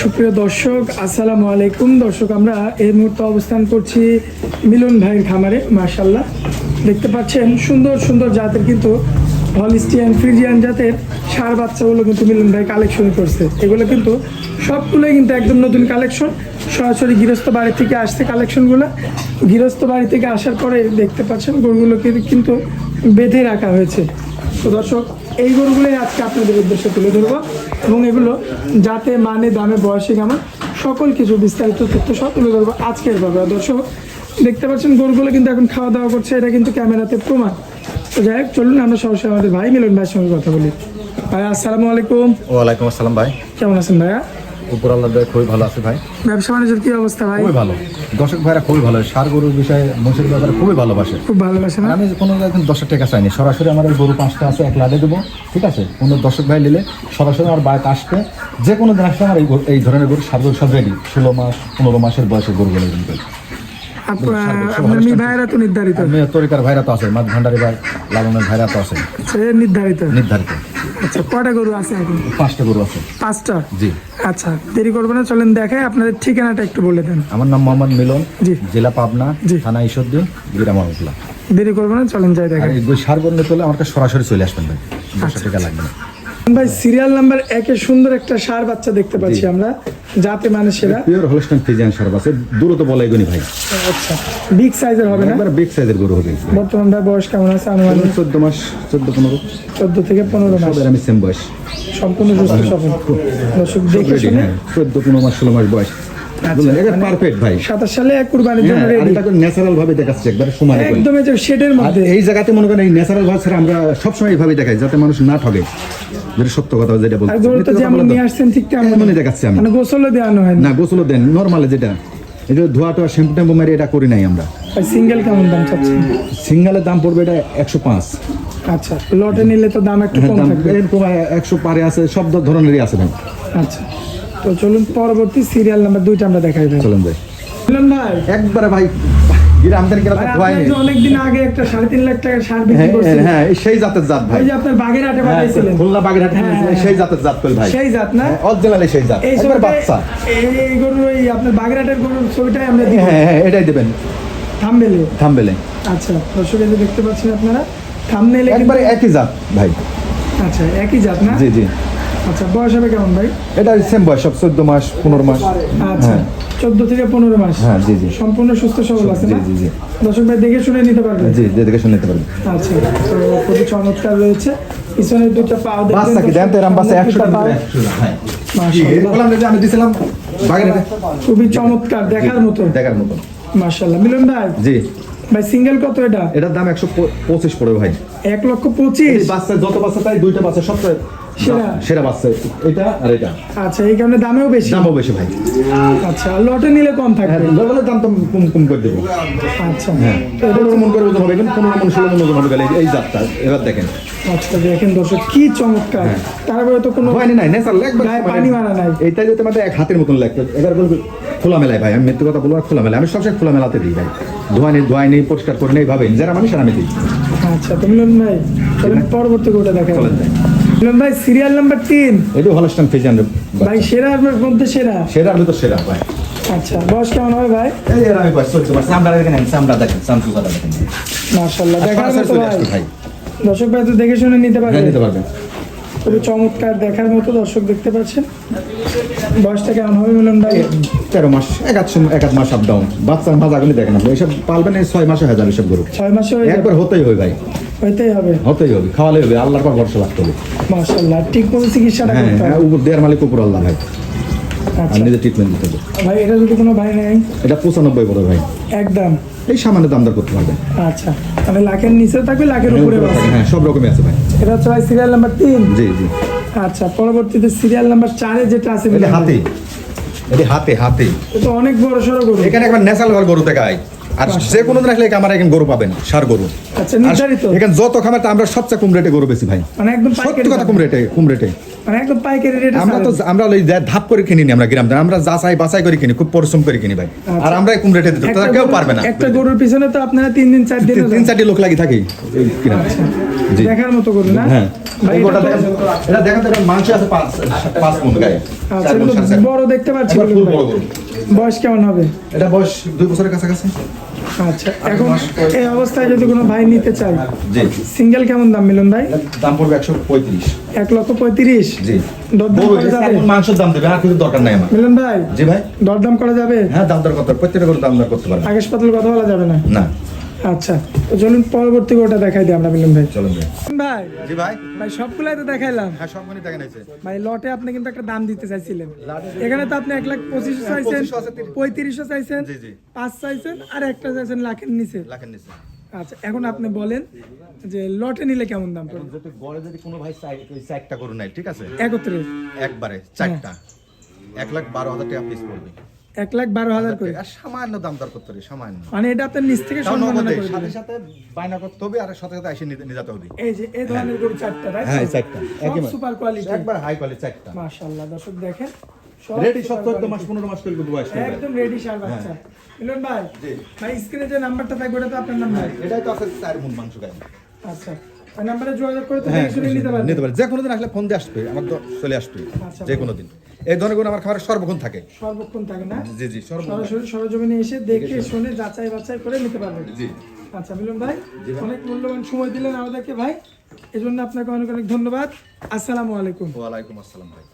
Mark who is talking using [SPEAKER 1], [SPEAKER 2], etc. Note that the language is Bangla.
[SPEAKER 1] সুপ্রিয় দর্শক, আসসালামু আলাইকুম। দর্শক, আমরা এই মুহূর্তে অবস্থান করছি মিলন ভাইয়ের খামারে। মাশাআল্লাহ, দেখতে পাচ্ছেন সুন্দর সুন্দর জাতের কিন্তু হলিস্টিয়ান ফ্রিজিয়ান জাতের ষাঁড় বাচ্চাগুলো কিন্তু মিলন ভাই কালেকশন করছে। এগুলো কিন্তু সবগুলোই কিন্তু একদম নতুন কালেকশন, সরাসরি গৃহস্থ বাড়ি থেকে আসছে কালেকশনগুলো। গৃহস্থ বাড়ি থেকে আসার পরে দেখতে পাচ্ছেন গরুগুলোকে কিন্তু বেঁধে রাখা হয়েছে। তো দর্শক, এই গরুগুলোই আজকে আপনাদের উদ্দেশ্যে তুলে ধরবো এবং এগুলো যাতে মানে দামে বয়সে কেমন সকল কিছু বিস্তারিত তথ্য সব তুলে ধরবো আজকের ভাবে। দর্শক দেখতে পাচ্ছেন গরুগুলো কিন্তু এখন খাওয়া দাওয়া করছে, এটা কিন্তু ক্যামেরাতে প্রমাণ। তো যাই হোক, চলুন আমরা সরাসরি আমাদের ভাই মিলন ভাইয়ের সঙ্গে কথা বলি। ভাই আসসালামু আলাইকুম।
[SPEAKER 2] ওয়ালাইকুম আসসালাম ভাই,
[SPEAKER 1] কেমন আছেন ভাইয়া?
[SPEAKER 2] উপর আল্লাহ দয়া খুবই ভালো আছে ভাই।
[SPEAKER 1] ব্যবসা বাণিজ্যের কি অবস্থা ভাই?
[SPEAKER 2] খুবই ভালো, দর্শক ভাইরা খুবই ভালো, ষাঁড় গরুর বিষয়ে মহিষের ব্যাপারে খুবই ভালোবাসে।
[SPEAKER 1] খুব ভালোবাসেন।
[SPEAKER 2] আমি কোনো এখন 10 টাকা চাইনি, সরাসরি আমার এই গরু 5টা আছে, এক লাদে দেবো, ঠিক আছে? কোনো দর্শক ভাই নিলে সরাসরি আমার বাড়িতে আসবে, যে কোনো দিন আসলে আমার এই ধরনের গরু ষাঁড় গরু সব রেডি। 16 মাস 15 মাসের বয়সের গরুগুলো কিন্তু
[SPEAKER 1] আপনার ভাইরা তো নির্ধারিত,
[SPEAKER 2] তরিকার ভাইরা তো আছে, মাছ ভান্ডারি ভাই, লালনের ভাইরা তো আছে,
[SPEAKER 1] নির্ধারিত
[SPEAKER 2] নির্ধারিত।
[SPEAKER 1] আচ্ছা, কয়টা গরু আছে এখন?
[SPEAKER 2] 5টা গরু আছে।
[SPEAKER 1] 5টা?
[SPEAKER 2] জি।
[SPEAKER 1] আচ্ছা, দেরি করবেন না, চলেন দেখাই। আপনাদের ঠিকানাটা একটু বলে দেন।
[SPEAKER 2] আমার নাম মোহাম্মদ মিলন,
[SPEAKER 1] জি,
[SPEAKER 2] জেলা পাবনা,
[SPEAKER 1] জি,
[SPEAKER 2] থানা ঈশ্বরদী, গ্রাম আমতলা।
[SPEAKER 1] দেরি করবেন না, চলেন যাই দেখাই।
[SPEAKER 2] ষাঁড় গরু নিতে হলে আমার কাছে সরাসরি চলে আসবেন ভাই, 10 টাকা লাগবে না
[SPEAKER 1] ভাই। সিরিয়াল নাম্বার 1 সুন্দর একটা ষাঁড় বাচ্চা দেখতে পাচ্ছি আমরা, যাতে মানে সেরা
[SPEAKER 2] পিওর হলস্টাইন ফ্রিজিয়ান ষাঁড় আছে, দূরত বলাই গনি ভাই।
[SPEAKER 1] আচ্ছা, বিগ সাইজের হবে না?
[SPEAKER 2] একবার বিগ সাইজের গরু হবে।
[SPEAKER 1] বর্তমান ভাই বয়স কেমন আছে? আনুমানিক
[SPEAKER 2] 14 মাস, 14-15,
[SPEAKER 1] 14 থেকে 15 মাস।
[SPEAKER 2] সবের আমি সেম বয়স,
[SPEAKER 1] সম্পূর্ণ সুস্থ সবল। দর্শক দেখে শুনে
[SPEAKER 2] 14-15 মাস 16 মাস বয়স, বুঝলেন? এটা পারফেক্ট ভাই।
[SPEAKER 1] 27 সালে এক কুরবানির জন্য রেডি,
[SPEAKER 2] এটা ন্যাচারাল ভাবে দেখাচ্ছে, একবার সমান
[SPEAKER 1] একদম এই যে শেডের মধ্যে।
[SPEAKER 2] এই জায়গাতে মনে করেন এই ন্যাচারাল ভাবে ছাড়া আমরা সবসময় এইভাবে দেখাই, যাতে মানুষ না ঠকে, যেটা সত্য কথা যেটা বলছি।
[SPEAKER 1] আর গরু তো যেমন নিয়ে আসছেন ঠিক তেমনই
[SPEAKER 2] দেখাচ্ছি আমি,
[SPEAKER 1] মানে গোসলও দেওয়ানো হয়
[SPEAKER 2] না? গোসলও দেন নরমালে, যেটা এটা ধোয়া টোয়া শ্যাম্পু ট্যাম্পু মারি এটা করি নাই আমরা।
[SPEAKER 1] সিঙ্গেল কেমন দাম চাচ্ছেন?
[SPEAKER 2] সিঙ্গেলের দাম পড়বে এটা 105।
[SPEAKER 1] আচ্ছা, লটে নিলে তো দাম একটু কম থাকবে।
[SPEAKER 2] এরকম 100 পারে আছে, সব ধরনেরই আছে ভাই।
[SPEAKER 1] আচ্ছা, তো চলুন পরবর্তী সিরিয়াল নাম্বার 2টা আমরা দেখাই ভাই।
[SPEAKER 2] চলুন ভাই।
[SPEAKER 1] মিলন ভাই,
[SPEAKER 2] একবারে ভাই
[SPEAKER 1] অনেকদিন আগে একটা 3.5 লাখ টাকার ষাঁড় বিক্রি করছিলেন।
[SPEAKER 2] হ্যাঁ, সেই জাতের জাত ভাই।
[SPEAKER 1] ওই যে আপনার বাগেরহাটে পাঠাইছিলেন,
[SPEAKER 2] খুলনা বাগেরহাটে, সেই জাতের জাত কই ভাই।
[SPEAKER 1] সেই জাত না?
[SPEAKER 2] অরিজিনালি সেই জাত,
[SPEAKER 1] এই
[SPEAKER 2] একবার বাচ্চা।
[SPEAKER 1] এই গরু ওই আপনার বাগেরহাটের গরুর ছবিটাই আমরা দিই।
[SPEAKER 2] হ্যাঁ, এটাই দিবেন থাম্বনেলে।
[SPEAKER 1] আচ্ছা, দর্শক এই যে দেখতে পাচ্ছেন আপনারা থাম্বনেলে
[SPEAKER 2] একবারে একই জাত ভাই।
[SPEAKER 1] আচ্ছা, একই জাত না?
[SPEAKER 2] জি জি।
[SPEAKER 1] আচ্ছা, বয়স হবে কেমন ভাই?
[SPEAKER 2] এটা সেম বয়স, সব 14 মাস 15 মাস।
[SPEAKER 1] আচ্ছা, 14 থেকে 15 মাস।
[SPEAKER 2] হ্যাঁ, জি জি।
[SPEAKER 1] সম্পূর্ণ সুস্থ সবল আছে না?
[SPEAKER 2] জি জি।
[SPEAKER 1] দর্শক ভাই দেখে শুনে নিতে পারবে?
[SPEAKER 2] জি, দেখে শুনে নিতে পারবেন।
[SPEAKER 1] আচ্ছা, তো খুবই চমৎকার রয়েছে। পিছনে দুটো পাও দেখেন,
[SPEAKER 2] বাচ্চা কি দেন তো এরকম বাচ্চা 100 টাকা ভাই।
[SPEAKER 1] মাশাআল্লাহ,
[SPEAKER 2] বললাম যে আমি দিছিলাম বাগেরহাটে,
[SPEAKER 1] খুবই চমৎকার, দেখার মতো। মাশাআল্লাহ। মিলন ভাই,
[SPEAKER 2] জি
[SPEAKER 1] ভাই সিঙ্গেল কত এটা?
[SPEAKER 2] এটার দাম 125 পড়বে ভাই।
[SPEAKER 1] 1,25,000?
[SPEAKER 2] বাচ্চা যত বাচ্চা তাই, দুইটা বাচ্চা সবচেয়ে সেরা বাচ্চা এটা আর এটা।
[SPEAKER 1] আচ্ছা, এই কারণে দামও বেশি?
[SPEAKER 2] দামও বেশি ভাই।
[SPEAKER 1] আচ্ছা, লটে নিলে কম থাকবে?
[SPEAKER 2] লটে দাম তো কম করে দেবো।
[SPEAKER 1] আচ্ছা,
[SPEAKER 2] হ্যাঁ, 15 মন করে ওজন হবে, কিন্তু 15 মন 16 মন ওজন হবে এই জাতটা। এবার দেখেন।
[SPEAKER 1] আচ্ছা, দেখেন দর্শক কি চমৎকার। তারপরে তো কোনো
[SPEAKER 2] পানি নাই, ন্যাচারাল, একবার
[SPEAKER 1] পানি মারা নাই।
[SPEAKER 2] এইটাই যদি আমাদের এক হাতের মতন লাগতো। এবার বলবো খোলা মেলায় ভাই, আমি মিথ্যে কথা বলবো, খোলা মেলায় আমি সবসময় খোলা মেলাতে দিই ভাই। ধোয়াই নেই, পরিষ্কার করে নেই, ভাবে যারা মানুষ আর আমি দিই।
[SPEAKER 1] আচ্ছা, তো মিলন ভাই চলেন পরবর্তী গোটা দেখা।
[SPEAKER 2] চলেন ভাই।
[SPEAKER 1] মিলন ভাই, সিরিয়াল নাম্বার 3।
[SPEAKER 2] এটা হলস্টাইন ফ্রিজিয়ান
[SPEAKER 1] ভাই, সেরার মধ্যে সেরা?
[SPEAKER 2] সেরার ভিতর সেরা ভাই।
[SPEAKER 1] আচ্ছা, বয়স কেমন হবে ভাই?
[SPEAKER 2] এই এর আমি বয়স 14 মাস। আমরা দেখেন, আমরা দেখেন সামসুদাটা দেখেন।
[SPEAKER 1] মাশাআল্লাহ, দেখার মতো ভাই।
[SPEAKER 2] ভাই
[SPEAKER 1] দর্শক ভাই তো দেখে শুনে নিতে পারবে?
[SPEAKER 2] নিতে পারবেন।
[SPEAKER 1] খুবই চমৎকার, দেখার মতো। দর্শক দেখতে পাচ্ছেন। বয়সটা কেমন হবে মিলন ভাই?
[SPEAKER 2] 13 মাস, এক মাস আপ ডাউন। বাচ্চার মাজাগুলি দেখেন আপনি, এইসব পালবেন 6 মাসে হয়ে যাবে সব গরু।
[SPEAKER 1] 6 মাসে
[SPEAKER 2] একবার হতেই হবে ভাই,
[SPEAKER 1] হইতেই হবে,
[SPEAKER 2] খাওয়ালে হবে, আল্লাহর পর ভরসা রাখতে হবে।
[SPEAKER 1] মাশাআল্লাহ, ঠিক মতো চিকিৎসাটা করতে হবে।
[SPEAKER 2] উপর দেয়ার মালিক উপর আল্লাহ ভাই।
[SPEAKER 1] আচ্ছা,
[SPEAKER 2] নিজে ট্রিটমেন্ট দিতে হবে
[SPEAKER 1] ভাই। এটা যদি কোনো ভাই নেই?
[SPEAKER 2] এটা 95 পড়ে ভাই।
[SPEAKER 1] একদম
[SPEAKER 2] এই সামান্য দাম দর করতে পারবেন।
[SPEAKER 1] আচ্ছা, মানে লাখের নিচে থাকবে, লাখের উপরে আছে?
[SPEAKER 2] হ্যাঁ, সব রকমই আছে ভাই।
[SPEAKER 1] এটা হচ্ছে ভাই সিরিয়াল নাম্বার 3?
[SPEAKER 2] জি জি।
[SPEAKER 1] আচ্ছা, পরবর্তীতে সিরিয়াল নাম্বার 4 যেটা আছে,
[SPEAKER 2] এটা হাতে
[SPEAKER 1] এটা অনেক বড় সড়ো গরু।
[SPEAKER 2] এখানে একবার ন্যাচারাল গরু দেখায়। আর যে কোনো দিন আসলে আমার এখানে গরু পাবেন, ষাঁড় গরু।
[SPEAKER 1] আচ্ছা, নির্ধারিত?
[SPEAKER 2] এখানে যত খামার আমরা সবচেয়ে কম রেটে গরু বেশি ভাই,
[SPEAKER 1] মানে একদম
[SPEAKER 2] সত্যি কথা, কম রেটে
[SPEAKER 1] মানে একদম পাইকারি রেটে।
[SPEAKER 2] আমরা ওই ধাপ করে কিনি নি, আমরা গ্রাম আমরা যাচাই বাছাই করে কিনি, খুব পরিশ্রম করে কিনি ভাই। আর আমরা কম রেটে দিতে কেউ পারবে না।
[SPEAKER 1] একটা গরুর পিছনে তো আপনারা 3 দিন 4 দিন
[SPEAKER 2] 3-4 লোক লাগি থাকি।
[SPEAKER 1] দেখার মতো গরু না?
[SPEAKER 2] হ্যাঁ,
[SPEAKER 1] ভাই,
[SPEAKER 2] এই গোটা
[SPEAKER 1] এটা তো-
[SPEAKER 2] দেখেন, এটা দেখেন তো, এটা মাংস আছে 5 মণ গায়ে।
[SPEAKER 1] আচ্ছা,
[SPEAKER 2] 4 মণ,
[SPEAKER 1] এগুলো
[SPEAKER 2] 4.5
[SPEAKER 1] বড় দেখতে পাচ্ছি
[SPEAKER 2] একবার
[SPEAKER 1] মিলন
[SPEAKER 2] full
[SPEAKER 1] ভাই।
[SPEAKER 2] বড় গরু।
[SPEAKER 1] বয়স কেমন হবে?
[SPEAKER 2] এটা বয়স 2 বছরের কাছাকাছি।
[SPEAKER 1] আচ্ছা, এখন এই অবস্থায় যদি কোনো ভাই নিতে চায়,
[SPEAKER 2] জি,
[SPEAKER 1] সিঙ্গেল কেমন দাম মিলন ভাই?
[SPEAKER 2] এটার দাম পড়বে 135।
[SPEAKER 1] 1,35,000।
[SPEAKER 2] জি,
[SPEAKER 1] দরদাম
[SPEAKER 2] বউ,
[SPEAKER 1] করা
[SPEAKER 2] এটা
[SPEAKER 1] যাবে?
[SPEAKER 2] এখন মাংসের দাম দেবে, আর কিছু দরকার নাই আমার।
[SPEAKER 1] মিলন ভাই,
[SPEAKER 2] জি ভাই,
[SPEAKER 1] দরদাম করা যাবে?
[SPEAKER 2] হ্যাঁ দাম দর করতে হবে, প্রত্যেকটা গরুর দাম দর করতে পারবে।
[SPEAKER 1] আকাশ পাতাল কথা বলা যাবে না?
[SPEAKER 2] না,
[SPEAKER 1] আচ্ছা, তো চলুন পরবর্তী গোটা দেখাই দিই আমরা মিলন ভাই।
[SPEAKER 2] চলুন ভাই।
[SPEAKER 1] ভাই,
[SPEAKER 2] জি ভাই,
[SPEAKER 1] ভাই সবগুলাই তো দেখাইলাম
[SPEAKER 2] হ্যাঁ সবখানে দেখেন আছে।
[SPEAKER 1] ভাই। লটে আপনি কিন্তু একটা দাম দিতে চাইছিলেন, এখানে তো আপনি 1,25,000 চাইছেন,
[SPEAKER 2] 25,000 আছে,
[SPEAKER 1] 35,000 চাইছেন,
[SPEAKER 2] জি, জি।
[SPEAKER 1] 5 চাইছেন, আর একটা চাইছেন লাখের নিচে।
[SPEAKER 2] লাখের নিচে।
[SPEAKER 1] আচ্ছা, এখন আপনি বলেন যে লটে নিলে কেমন দাম পড়বে
[SPEAKER 2] যদি গড়ে যদি কোনো ভাই চারটা গরু নাই, ঠিক আছে,
[SPEAKER 1] একত্রে?
[SPEAKER 2] একবারে 4টা 1,12,000 টাকা পিস পড়বে।
[SPEAKER 1] 1,12,000 করে?
[SPEAKER 2] আর সামান্য দাম দর করতে হবে, সামান্য।
[SPEAKER 1] মানে এটা আপনার নিচ থেকে
[SPEAKER 2] তাও
[SPEAKER 1] সম্মাননা
[SPEAKER 2] নগদে,
[SPEAKER 1] করে
[SPEAKER 2] সাথে
[SPEAKER 1] দিবেন।
[SPEAKER 2] সাথে বায়না করতে হবে, আর সাথে সাথে এসে নিয়ে যেতে হবে।
[SPEAKER 1] এই যে এই ধরনের গরু 4টা, তাই তো?
[SPEAKER 2] হ্যাঁ, 4টা একেবারে
[SPEAKER 1] সুপার কোয়ালিটি,
[SPEAKER 2] একবার হাই কোয়ালিটি 4টা
[SPEAKER 1] মাশাআল্লাহ। দর্শক দেখেন, সব
[SPEAKER 2] রেডি,
[SPEAKER 1] super
[SPEAKER 2] 14
[SPEAKER 1] quality।
[SPEAKER 2] মাস 15 মাস করে গরু বয়স হবে।
[SPEAKER 1] একদম রেডি সার বাচ্চা। মিলন ভাই,
[SPEAKER 2] জি।
[SPEAKER 1] ভাই স্ক্রিনে যে নাম্বারটা থাকবে ওটা তো আপনার নাম্বার?
[SPEAKER 2] এটাই তো আছে 4 মণ মাংস গায়ে।
[SPEAKER 1] আচ্ছা, ওই নাম্বারে যোগাযোগ করে তো
[SPEAKER 2] হ্যাঁ,
[SPEAKER 1] দেখে শুনে নিতে পারবেন।
[SPEAKER 2] নিতে পারে, যে কোনো দিন আসলে ফোন দিয়ে আসবে, আমার তো চলে আসবে
[SPEAKER 1] আচ্ছা,
[SPEAKER 2] যে কোনো দিন। এই ধরনের গরু আমার খাবারের সর্বক্ষণ থাকে।
[SPEAKER 1] সর্বক্ষণ থাকে না?
[SPEAKER 2] জি জি, সর্বক্ষণ।
[SPEAKER 1] সরাসরি সরজমিনে এসে দেখে শুনে যাচাই বাছাই করে নিতে পারবেন।
[SPEAKER 2] জি,
[SPEAKER 1] আচ্ছা মিলন ভাই, অনেক মূল্যবান সময় দিলেন আমাদেরকে ভাই, এজন্য আপনাকে অনেক অনেক ধন্যবাদ। আসসালামু আলাইকুম।
[SPEAKER 2] ওয়ালাইকুম আসসালাম ভাই।